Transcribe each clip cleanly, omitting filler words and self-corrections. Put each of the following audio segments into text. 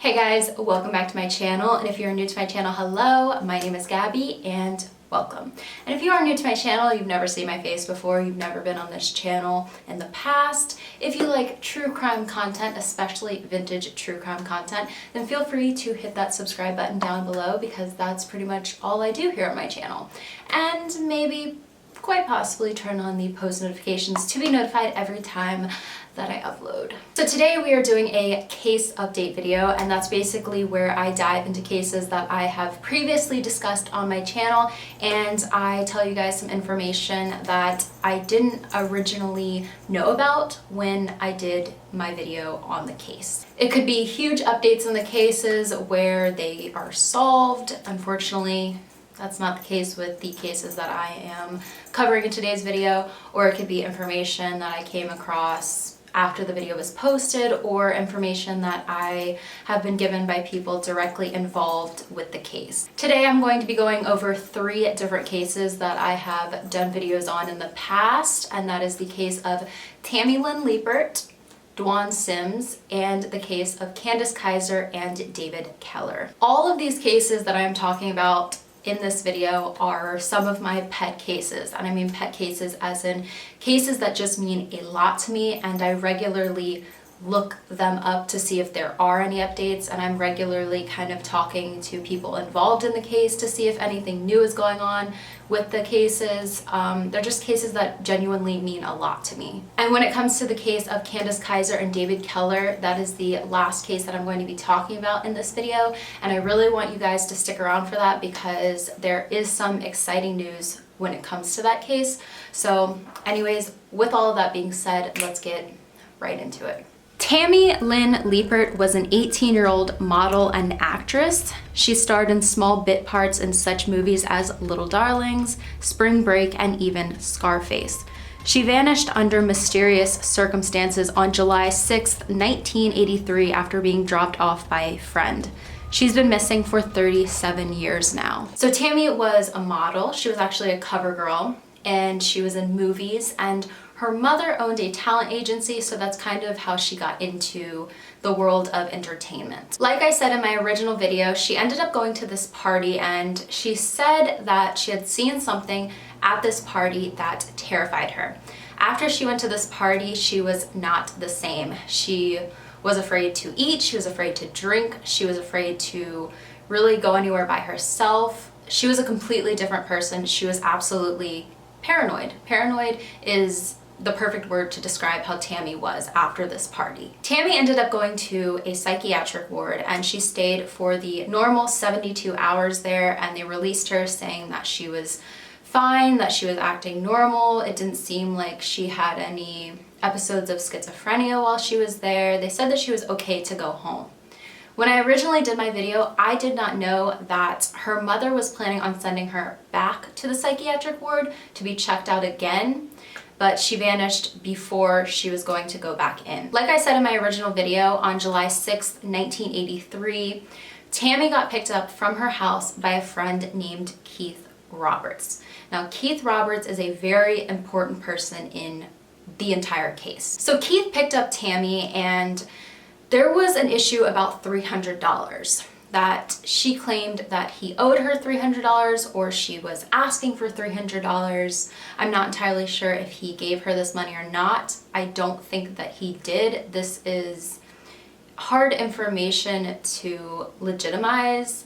Hey guys, welcome back to my channel, and if you're new to my channel, hello, my name is Gabby and welcome. And if you are new to my channel, you've never seen my face before, you've never been on this channel in the past, if you like true crime content, especially vintage true crime content, then feel free to hit that subscribe button down below because that's pretty much all I do here on my channel. And maybe quite possibly turn on the post notifications to be notified every time that I upload. So today we are doing a case update video, and that's basically where I dive into cases that I have previously discussed on my channel, and I tell you guys some information that I didn't originally know about when I did my video on the case. It could be huge updates in the cases where they are solved. Unfortunately, that's not the case with the cases that I am covering in today's video, or it could be information that I came across after the video was posted, or information that I have been given by people directly involved with the case. Today I'm going to be going over 3 different cases that I have done videos on in the past, and that is the case of Tammy Leppert, DWan Sims, and the case of Candis Kyser and David Keller. All of these cases that I am talking about in this video are some of my pet cases, and I mean pet cases as in cases that just mean a lot to me, and I regularly look them up to see if there are any updates, and I'm regularly kind of talking to people involved in the case to see if anything new is going on with the cases. They're just cases that genuinely mean a lot to me. And when it comes to the case of Candis Kyser and David Keller, that is the last case that I'm going to be talking about in this video, and I really want you guys to stick around for that because there is some exciting news when it comes to that case. So anyways, with all of that being said, let's get right into it. Tammy Leppert was an 18-year-old model and actress. She starred in small bit parts in such movies as Little Darlings, Spring Break, and even Scarface. She vanished under mysterious circumstances on July 6, 1983 after being dropped off by a friend. She's been missing for 37 years now. So Tammy was a model. She was actually a cover girl, and she was in movies, and her mother owned a talent agency, so that's kind of how she got into the world of entertainment. Like I said in my original video, she ended up going to this party, and she said that she had seen something at this party that terrified her. After she went to this party, she was not the same. She was afraid to eat, she was afraid to drink, she was afraid to really go anywhere by herself. She was a completely different person. She was absolutely paranoid. Paranoid is the perfect word to describe how Tammy was after this party. Tammy ended up going to a psychiatric ward, and she stayed for the normal 72 hours there, and they released her saying that she was fine, that she was acting normal. It didn't seem like she had any episodes of schizophrenia while she was there. They said that she was okay to go home. When I originally did my video, I did not know that her mother was planning on sending her back to the psychiatric ward to be checked out again, but she vanished before she was going to go back in. Like I said in my original video, on July 6th, 1983, Tammy got picked up from her house by a friend named Keith Roberts. Now, Keith Roberts is a very important person in the entire case. So Keith picked up Tammy, and there was an issue about $300 that she claimed that he owed her $300, or she was asking for $300. I'm not entirely sure if he gave her this money or not. I don't think that he did. This is hard information to legitimize,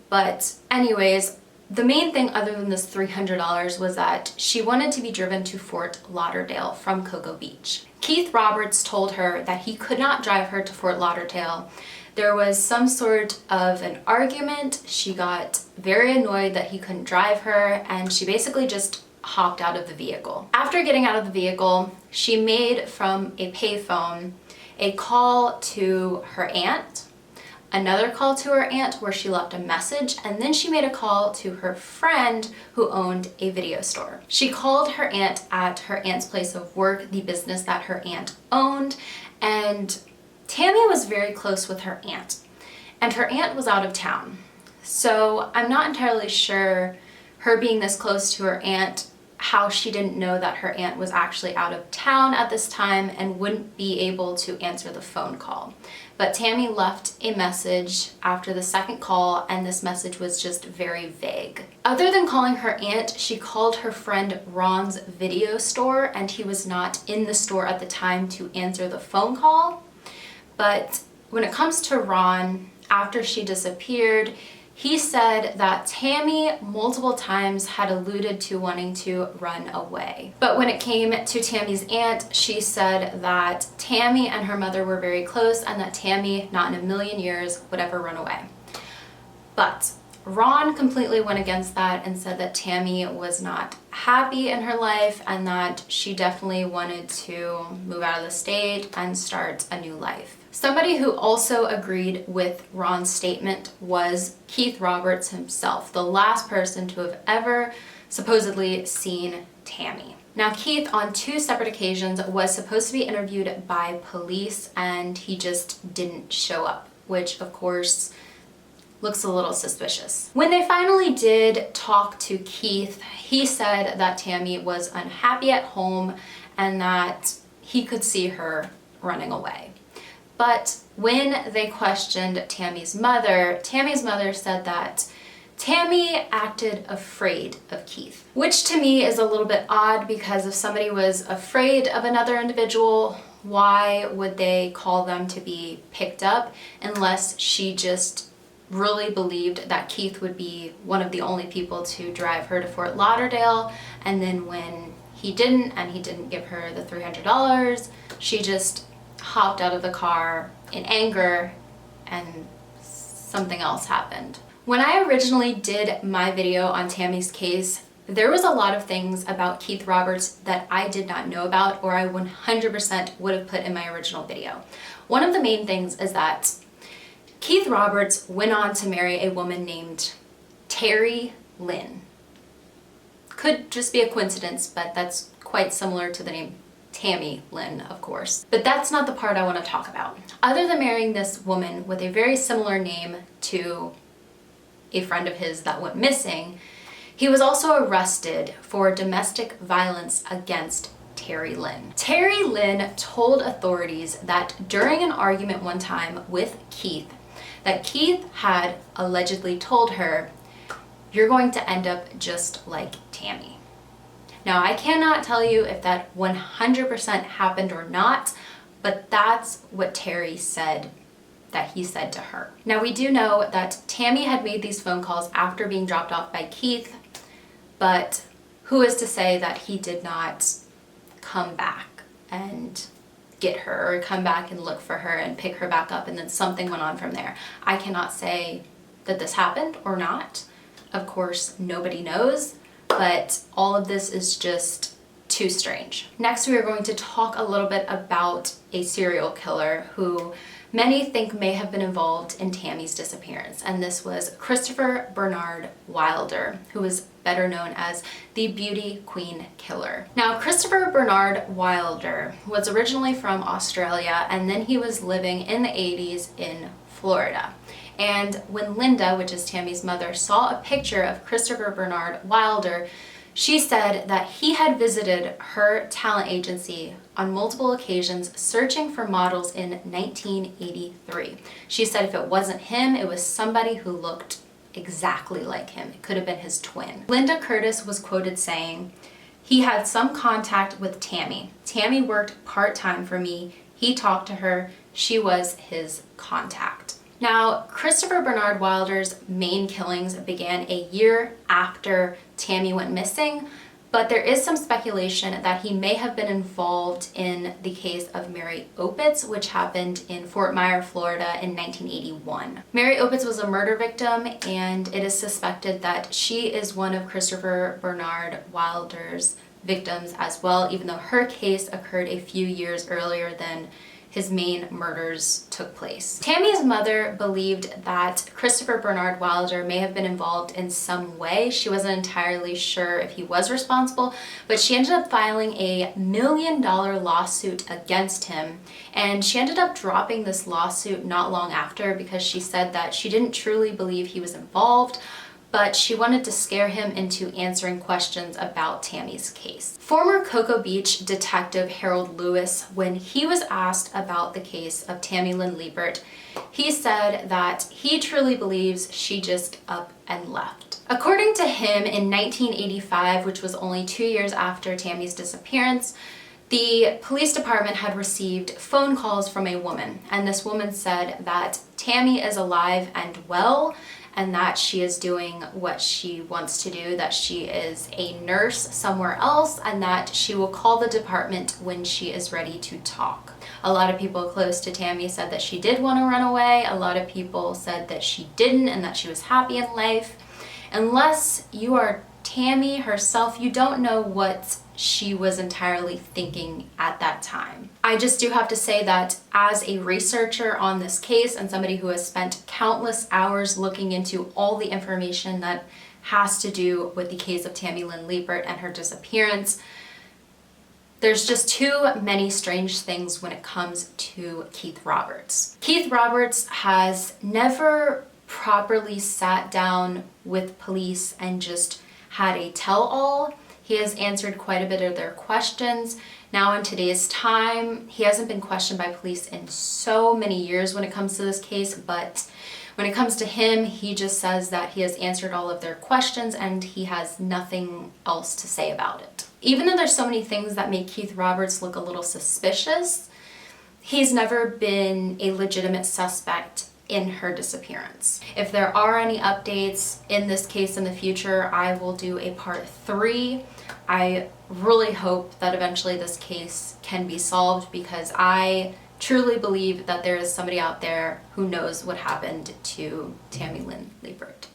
but anyways, the main thing other than this $300 was that she wanted to be driven to Fort Lauderdale from Cocoa Beach. Keith Roberts told her that he could not drive her to Fort Lauderdale. There was some sort of an argument. She got very annoyed that he couldn't drive her, and she basically just hopped out of the vehicle. After getting out of the vehicle, she made from a payphone a call to her aunt, another call to her aunt where she left a message, and then she made a call to her friend who owned a video store. She called her aunt at her aunt's place of work, the business that her aunt owned, and Tammy was very close with her aunt, and her aunt was out of town. So I'm not entirely sure her being this close to her aunt how she didn't know that her aunt was actually out of town at this time and wouldn't be able to answer the phone call. But Tammy left a message after the second call, and this message was just very vague. Other than calling her aunt, she called her friend Ron's video store, and he was not in the store at the time to answer the phone call. But when it comes to Ron, after she disappeared, he said that Tammy multiple times had alluded to wanting to run away. But when it came to Tammy's aunt, she said that Tammy and her mother were very close and that Tammy, not in a million years, would ever run away. But Ron completely went against that and said that Tammy was not happy in her life and that she definitely wanted to move out of the state and start a new life. Somebody who also agreed with Ron's statement was Keith Roberts himself, the last person to have ever supposedly seen Tammy. Now, Keith, on 2 separate occasions, was supposed to be interviewed by police, and he just didn't show up, which, of course, looks a little suspicious. When they finally did talk to Keith, he said that Tammy was unhappy at home and that he could see her running away. But when they questioned Tammy's mother said that Tammy acted afraid of Keith, which to me is a little bit odd, because if somebody was afraid of another individual, why would they call them to be picked up unless she just really believed that Keith would be one of the only people to drive her to Fort Lauderdale, and then when he didn't and he didn't give her the $300, she just hopped out of the car in anger and something else happened. When I originally did my video on Tammy's case, there was a lot of things about Keith Roberts that I did not know about, or I 100% would have put in my original video. One of the main things is that Keith Roberts went on to marry a woman named Terry Lynn. Could just be a coincidence, but that's quite similar to the name Tammy Lynn, of course. But that's not the part I want to talk about. Other than marrying this woman with a very similar name to a friend of his that went missing, he was also arrested for domestic violence against Terry Lynn. Terry Lynn told authorities that during an argument one time with Keith, that Keith had allegedly told her, "You're going to end up just like Tammy." Now, I cannot tell you if that 100% happened or not, but that's what Terry said that he said to her. Now, we do know that Tammy had made these phone calls after being dropped off by Keith, but who is to say that he did not come back and get her, or come back and look for her and pick her back up, and then something went on from there. I cannot say that this happened or not. Of course, nobody knows, but all of this is just too strange. Next, we are going to talk a little bit about a serial killer who many think may have been involved in Tammy's disappearance, and this was Christopher Bernard Wilder, who was better known as the Beauty Queen Killer. Now, Christopher Bernard Wilder was originally from Australia, and then he was living in the 80s in Florida. And when Linda, which is Tammy's mother, saw a picture of Christopher Bernard Wilder, she said that he had visited her talent agency on multiple occasions searching for models in 1983. She said if it wasn't him, it was somebody who looked exactly like him. It could have been his twin. Linda Curtis was quoted saying, "He had some contact with Tammy. Tammy worked part-time for me. He talked to her. She was his contact." Now, Christopher Bernard Wilder's main killings began a year after Tammy went missing, but there is some speculation that he may have been involved in the case of Mary Opitz, which happened in Fort Myers, Florida in 1981. Mary Opitz was a murder victim, and it is suspected that she is one of Christopher Bernard Wilder's victims as well, even though her case occurred a few years earlier than his main murders took place. Tammy's mother believed that Christopher Bernard Wilder may have been involved in some way. She wasn't entirely sure if he was responsible, but she ended up filing a $1 million lawsuit against him, and she ended up dropping this lawsuit not long after because she said that she didn't truly believe he was involved, but she wanted to scare him into answering questions about Tammy's case. Former Cocoa Beach detective Harold Lewis, when he was asked about the case of Tammy Lynn Leppert, he said that he truly believes she just up and left. According to him, in 1985, which was only 2 years after Tammy's disappearance, the police department had received phone calls from a woman, and this woman said that Tammy is alive and well, and that she is doing what she wants to do, that she is a nurse somewhere else, and that she will call the department when she is ready to talk. A lot of people close to Tammy said that she did want to run away. A lot of people said that she didn't and that she was happy in life. Unless you are Tammy herself, you don't know what she was entirely thinking at that time. I just do have to say that as a researcher on this case and somebody who has spent countless hours looking into all the information that has to do with the case of Tammy Lynn Leppert and her disappearance, there's just too many strange things when it comes to Keith Roberts. Keith Roberts has never properly sat down with police and just had a tell-all. He has answered quite a bit of their questions. Now in today's time, he hasn't been questioned by police in so many years when it comes to this case, but when it comes to him, he just says that he has answered all of their questions and he has nothing else to say about it. Even though there's so many things that make Keith Roberts look a little suspicious, he's never been a legitimate suspect in her disappearance. If there are any updates in this case in the future, I will do a part 3. I really hope that eventually this case can be solved because I truly believe that there is somebody out there who knows what happened to Tammy Lynn Leppert.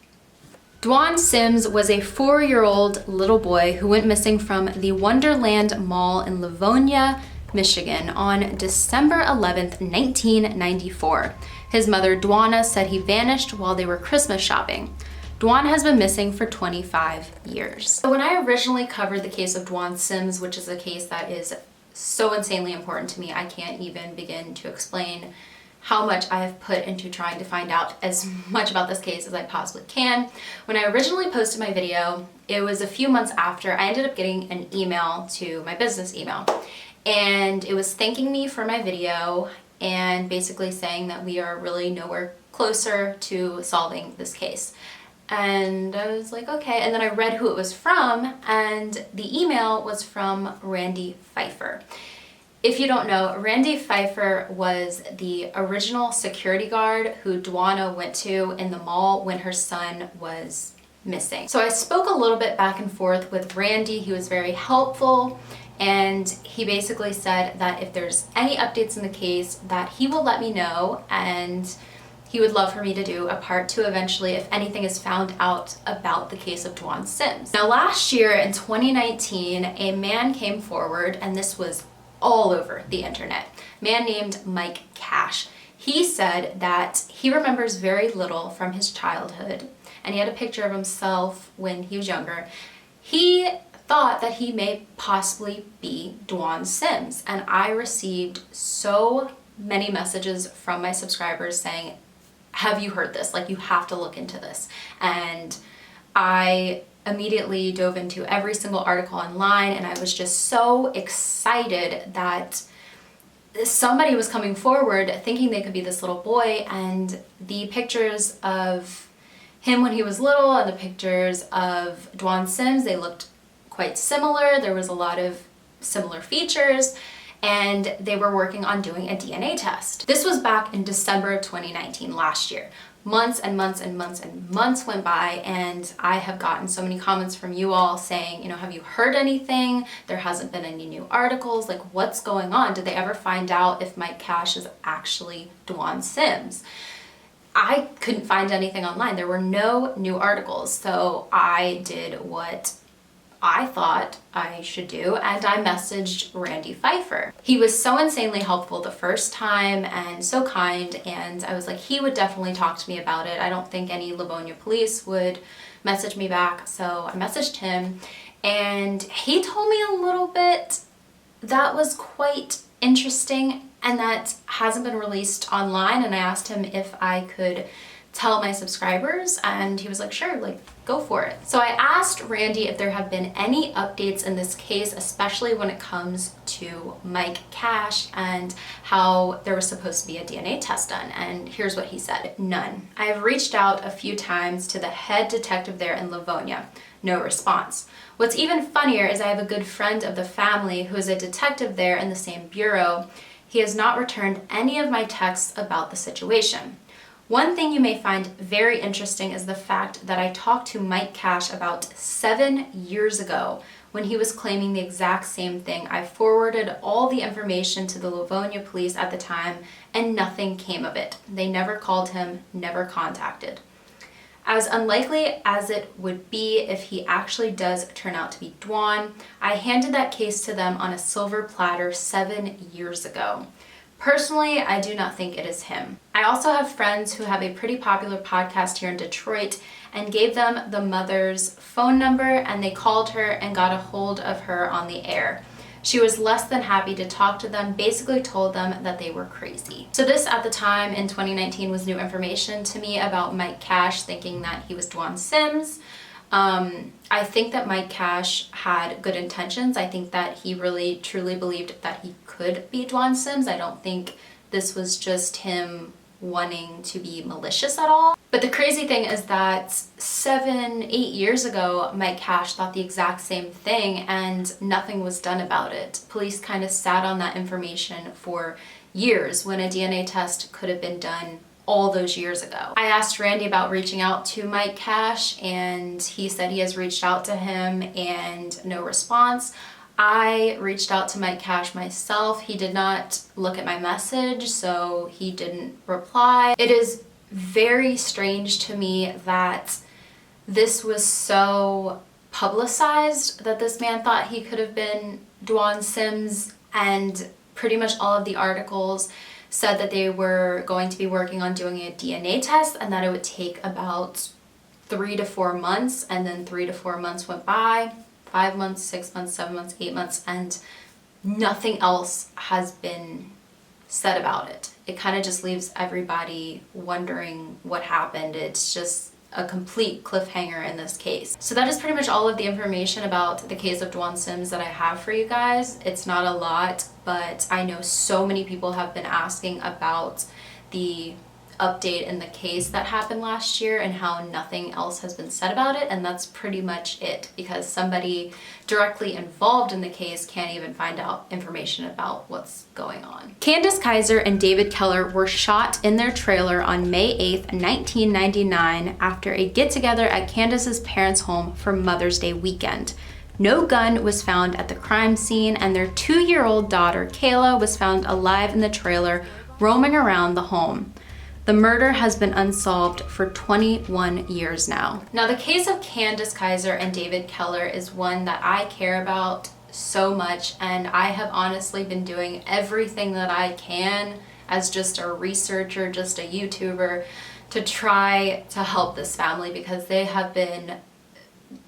DWan Sims was a 4-year-old little boy who went missing from the Wonderland Mall in Livonia, Michigan on December 11th, 1994. His mother, Dwana, said he vanished while they were Christmas shopping. DWan has been missing for 25 years. So when I originally covered the case of DWan Sims, which is a case that is so insanely important to me, I can't even begin to explain how much I have put into trying to find out as much about this case as I possibly can. When I originally posted my video, it was a few months after I ended up getting an email to my business email. And it was thanking me for my video and basically saying that we are really nowhere closer to solving this case. And I was like, okay. And then I read who it was from, and the email was from Randy Pfeiffer. If you don't know, Randy Pfeiffer was the original security guard who Dwana went to in the mall when her son was missing. So I spoke a little bit back and forth with Randy. He was very helpful, and he basically said that if there's any updates in the case that he will let me know, and he would love for me to do a part 2 eventually if anything is found out about the case of DWan Sims. Now last year in 2019, a man came forward, and this was all over the internet, a man named Mike Cash. He said that he remembers very little from his childhood, and he had a picture of himself when he was younger. He thought that he may possibly be DWan Sims, and I received so many messages from my subscribers saying, have you heard this? Like, you have to look into this. And I immediately dove into every single article online, and I was just so excited that somebody was coming forward thinking they could be this little boy, and the pictures of him when he was little and the pictures of DWan Sims, they looked quite similar. There was a lot of similar features, and they were working on doing a DNA test. This was back in December of 2019, last year. Months and months and months and months went by, and I have gotten so many comments from you all saying, you know, have you heard anything? There hasn't been any new articles. Like, what's going on? Did they ever find out if Mike Cash is actually DWan Sims? I couldn't find anything online. There were no new articles, so I did what I thought I should do, and I messaged Randy Pfeiffer. He was so insanely helpful the first time and so kind, and I was like, he would definitely talk to me about it. I don't think any Livonia police would message me back, so I messaged him, and he told me a little bit that was quite interesting and that hasn't been released online, and I asked him if I could tell my subscribers, and he was like, sure, like, go for it. So I asked Randy if there have been any updates in this case, especially when it comes to Mike Cash and how there was supposed to be a DNA test done. And here's what he said: none. I have reached out a few times to the head detective there in Livonia. No response. What's even funnier is I have a good friend of the family who is a detective there in the same bureau. He has not returned any of my texts about the situation. One thing you may find very interesting is the fact that I talked to Mike Cash about 7 years ago when he was claiming the exact same thing. I forwarded all the information to the Livonia police at the time and nothing came of it. They never called him, never contacted. As unlikely as it would be if he actually does turn out to be DWan, I handed that case to them on a silver platter 7 years ago. Personally, I do not think it is him. I also have friends who have a pretty popular podcast here in Detroit and gave them the mother's phone number, and they called her and got a hold of her on the air. She was less than happy to talk to them, basically told them that they were crazy. So this at the time in 2019 was new information to me about Mike Cash, thinking that he was DWan Sims. I think that Mike Cash had good intentions. I think that he really truly believed that he could be DWan Sims. I don't think this was just him wanting to be malicious at all. But the crazy thing is that 7-8 years ago, Mike Cash thought the exact same thing and nothing was done about it. Police kind of sat on that information for years when a DNA test could have been done all those years ago. I asked Randy about reaching out to Mike Cash and he said he has reached out to him and no response. I reached out to Mike Cash myself. He did not look at my message, so he didn't reply. It is very strange to me that this was so publicized, that this man thought he could have been DWan Sims, and pretty much all of the articles said that they were going to be working on doing a DNA test and that it would take about 3 to 4 months, and then 3 to 4 months went by, 5 months, 6 months, 7 months, 8 months, and nothing else has been said about it. It kind of just leaves everybody wondering what happened. It's just a complete cliffhanger in this case. So that is pretty much all of the information about the case of DWan Sims that I have for you guys. It's not a lot, but I know so many people have been asking about the update in the case that happened last year and how nothing else has been said about it, and that's pretty much it, because somebody directly involved in the case can't even find out information about what's going on. Candis Kyser and David Keller were shot in their trailer on May 8th, 1999 after a get-together at Candis's parents' home for Mother's Day weekend. No gun was found at the crime scene, and their 2-year-old daughter, Kayla, was found alive in the trailer, roaming around the home. The murder has been unsolved for 21 years now. Now, the case of Candis Kyser and David Keller is one that I care about so much, and I have honestly been doing everything that I can as just a researcher, just a YouTuber, to try to help this family because they have been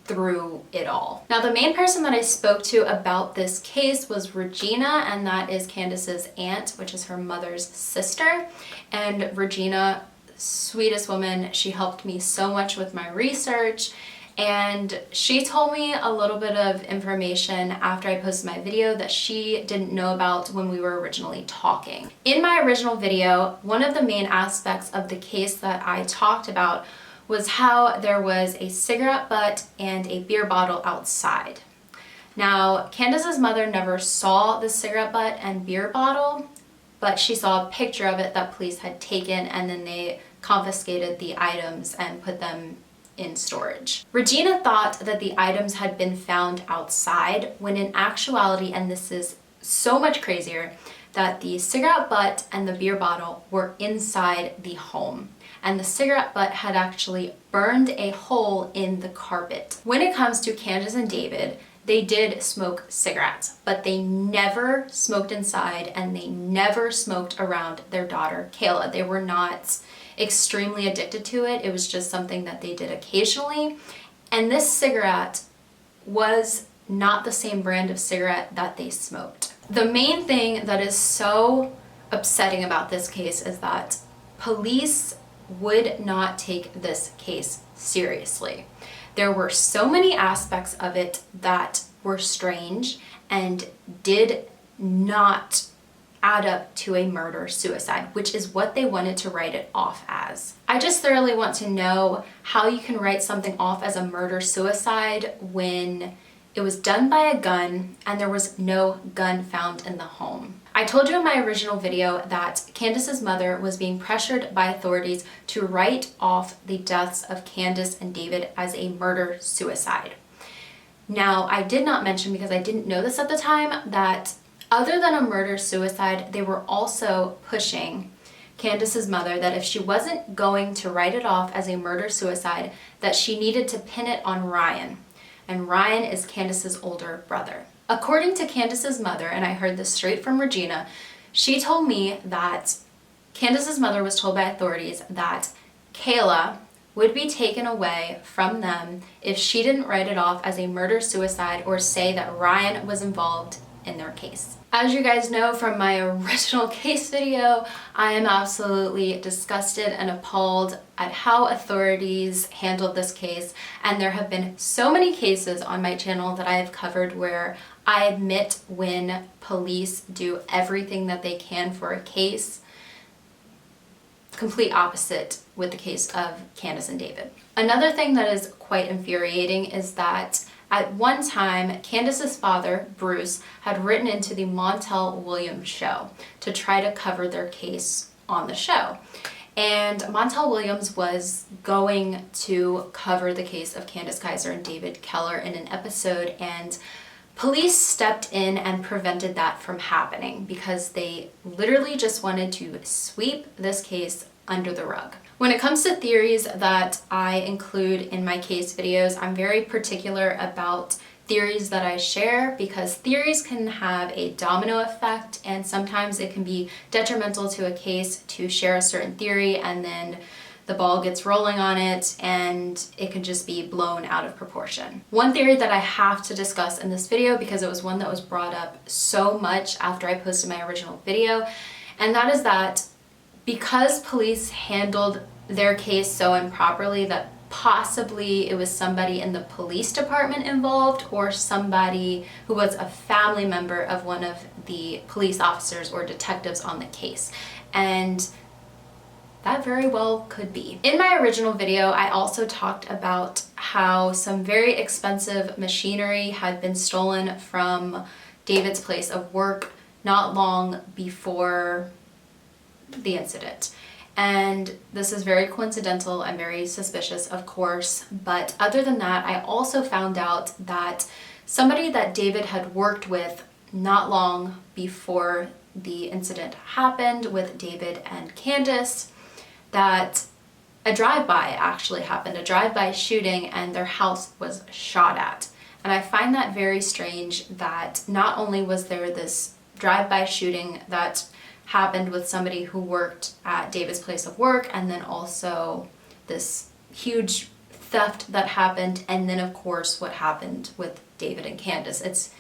through it all. Now, the main person that I spoke to about this case was Regina, and that is Candis's aunt, which is her mother's sister. And Regina, sweetest woman, she helped me so much with my research, and she told me a little bit of information after I posted my video that she didn't know about when we were originally talking. In my original video, one of the main aspects of the case that I talked about was how there was a cigarette butt and a beer bottle outside. Now, Candis's mother never saw the cigarette butt and beer bottle, but she saw a picture of it that police had taken, and then they confiscated the items and put them in storage. Regina thought that the items had been found outside, when in actuality, and this is so much crazier, that the cigarette butt and the beer bottle were inside the home. And the cigarette butt had actually burned a hole in the carpet. When it comes to Candis and David, they did smoke cigarettes, but they never smoked inside, and they never smoked around their daughter, Kayla. They were not extremely addicted to it. It was just something that they did occasionally. And this cigarette was not the same brand of cigarette that they smoked. The main thing that is so upsetting about this case is that police would not take this case seriously. There were so many aspects of it that were strange and did not add up to a murder-suicide, which is what they wanted to write it off as. I just thoroughly want to know how you can write something off as a murder-suicide when it was done by a gun and there was no gun found in the home. I told you in my original video that Candis's mother was being pressured by authorities to write off the deaths of Candis and David as a murder-suicide. Now, I did not mention, because I didn't know this at the time, that other than a murder-suicide, they were also pushing Candis's mother that if she wasn't going to write it off as a murder-suicide, that she needed to pin it on Ryan. And Ryan is Candis's older brother. According to Candis's mother, and I heard this straight from Regina, she told me that Candis's mother was told by authorities that Kayla would be taken away from them if she didn't write it off as a murder-suicide or say that Ryan was involved in their case. As you guys know from my original case video, I am absolutely disgusted and appalled at how authorities handled this case, and there have been so many cases on my channel that I have covered where I admit when police do everything that they can for a case. Complete opposite with the case of Candis and David. Another thing that is quite infuriating is that at one time, Candis's father, Bruce, had written into the Montel Williams show to try to cover their case on the show. And Montel Williams was going to cover the case of Candis Kyser and David Keller in an episode, and police stepped in and prevented that from happening because they literally just wanted to sweep this case under the rug. When it comes to theories that I include in my case videos, I'm very particular about theories that I share because theories can have a domino effect, and sometimes it can be detrimental to a case to share a certain theory and then the ball gets rolling on it and it can just be blown out of proportion. One theory that I have to discuss in this video, because it was one that was brought up so much after I posted my original video, and that is that because police handled their case so improperly that possibly it was somebody in the police department involved or somebody who was a family member of one of the police officers or detectives on the case. And that very well could be. In my original video, I also talked about how some very expensive machinery had been stolen from David's place of work not long before the incident. And this is very coincidental and very suspicious, of course, but other than that, I also found out that somebody that David had worked with not long before the incident happened with David and Candis, that a drive-by actually happened, a drive-by shooting, and their house was shot at. And I find that very strange that not only was there this drive-by shooting that happened with somebody who worked at David's place of work, and then also this huge theft that happened, and then of course what happened with David and Candis. It's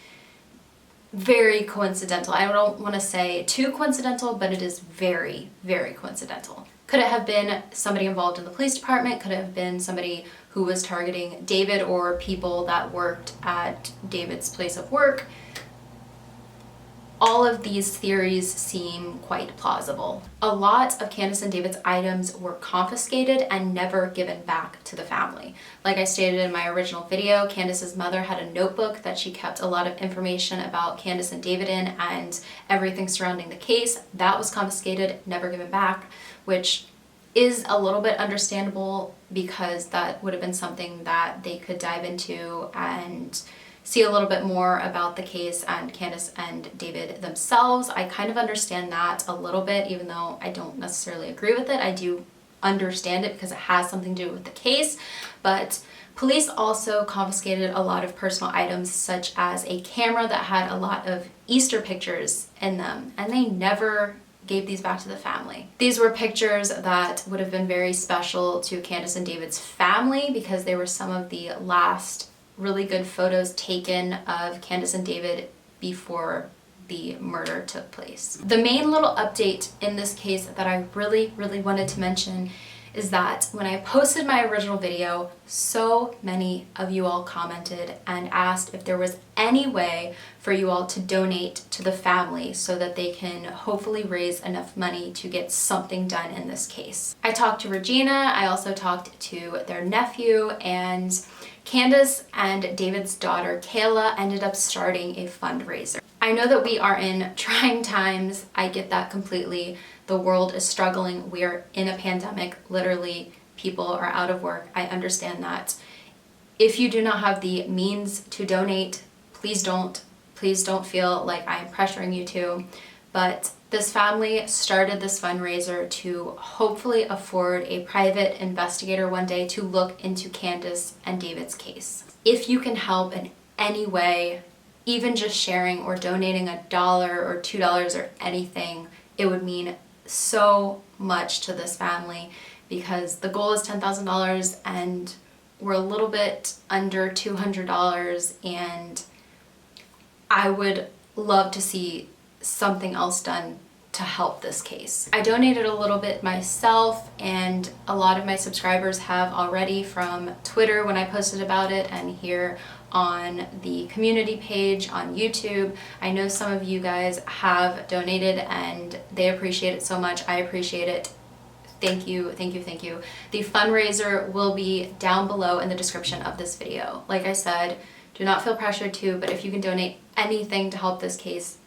very coincidental. I don't want to say too coincidental, but it is very, very coincidental. Could it have been somebody involved in the police department? Could it have been somebody who was targeting David or people that worked at David's place of work? All of these theories seem quite plausible. A lot of Candis and David's items were confiscated and never given back to the family. Like I stated in my original video, Candis's mother had a notebook that she kept a lot of information about Candis and David in and everything surrounding the case. That was confiscated, never given back, which is a little bit understandable because that would have been something that they could dive into and see a little bit more about the case and Candis and David themselves. I kind of understand that a little bit, even though I don't necessarily agree with it. I do understand it because it has something to do with the case, but police also confiscated a lot of personal items, such as a camera that had a lot of Easter pictures in them, and they never gave these back to the family. These were pictures that would have been very special to Candis and David's family because they were some of the last really good photos taken of Candis and David before the murder took place. The main little update in this case that I really wanted to mention is that when I posted my original video, so many of you all commented and asked if there was any way for you all to donate to the family so that they can hopefully raise enough money to get something done in this case. I talked to Regina, I also talked to their nephew, and Candis and David's daughter, Kayla, ended up starting a fundraiser. I know that we are in trying times. I get that completely. The world is struggling. We are in a pandemic. Literally, people are out of work. I understand that. If you do not have the means to donate, please don't. Please don't feel like I am pressuring you to. But this family started this fundraiser to hopefully afford a private investigator one day to look into Candis and David's case. If you can help in any way, even just sharing or donating $1 or $2 or anything, it would mean so much to this family, because the goal is $10,000 and we're a little bit under $200, and I would love to see something else done to help this case. I donated a little bit myself, and a lot of my subscribers have already, from Twitter when I posted about it and here on the community page on YouTube. I know some of you guys have donated and they appreciate it so much. I appreciate it. Thank you, thank you, thank you. The fundraiser will be down below in the description of this video. Like I said, do not feel pressured to, but if you can donate anything to help this case,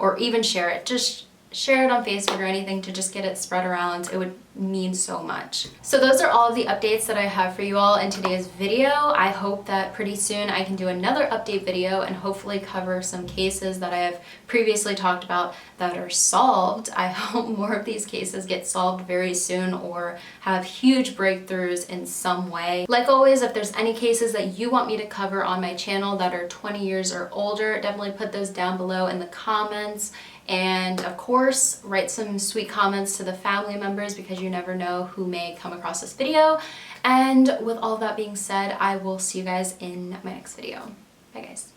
or even share it, just share it on Facebook or anything to just get it spread around, it would mean so much. So those are all of the updates that I have for you all in today's video. I hope that pretty soon I can do another update video and hopefully cover some cases that I have previously talked about that are solved. I hope more of these cases get solved very soon or have huge breakthroughs in some way. Like always, if there's any cases that you want me to cover on my channel that are 20 years or older, definitely put those down below in the comments. And of course, write some sweet comments to the family members, because you never know who may come across this video. And with all that being said, I will see you guys in my next video. Bye guys.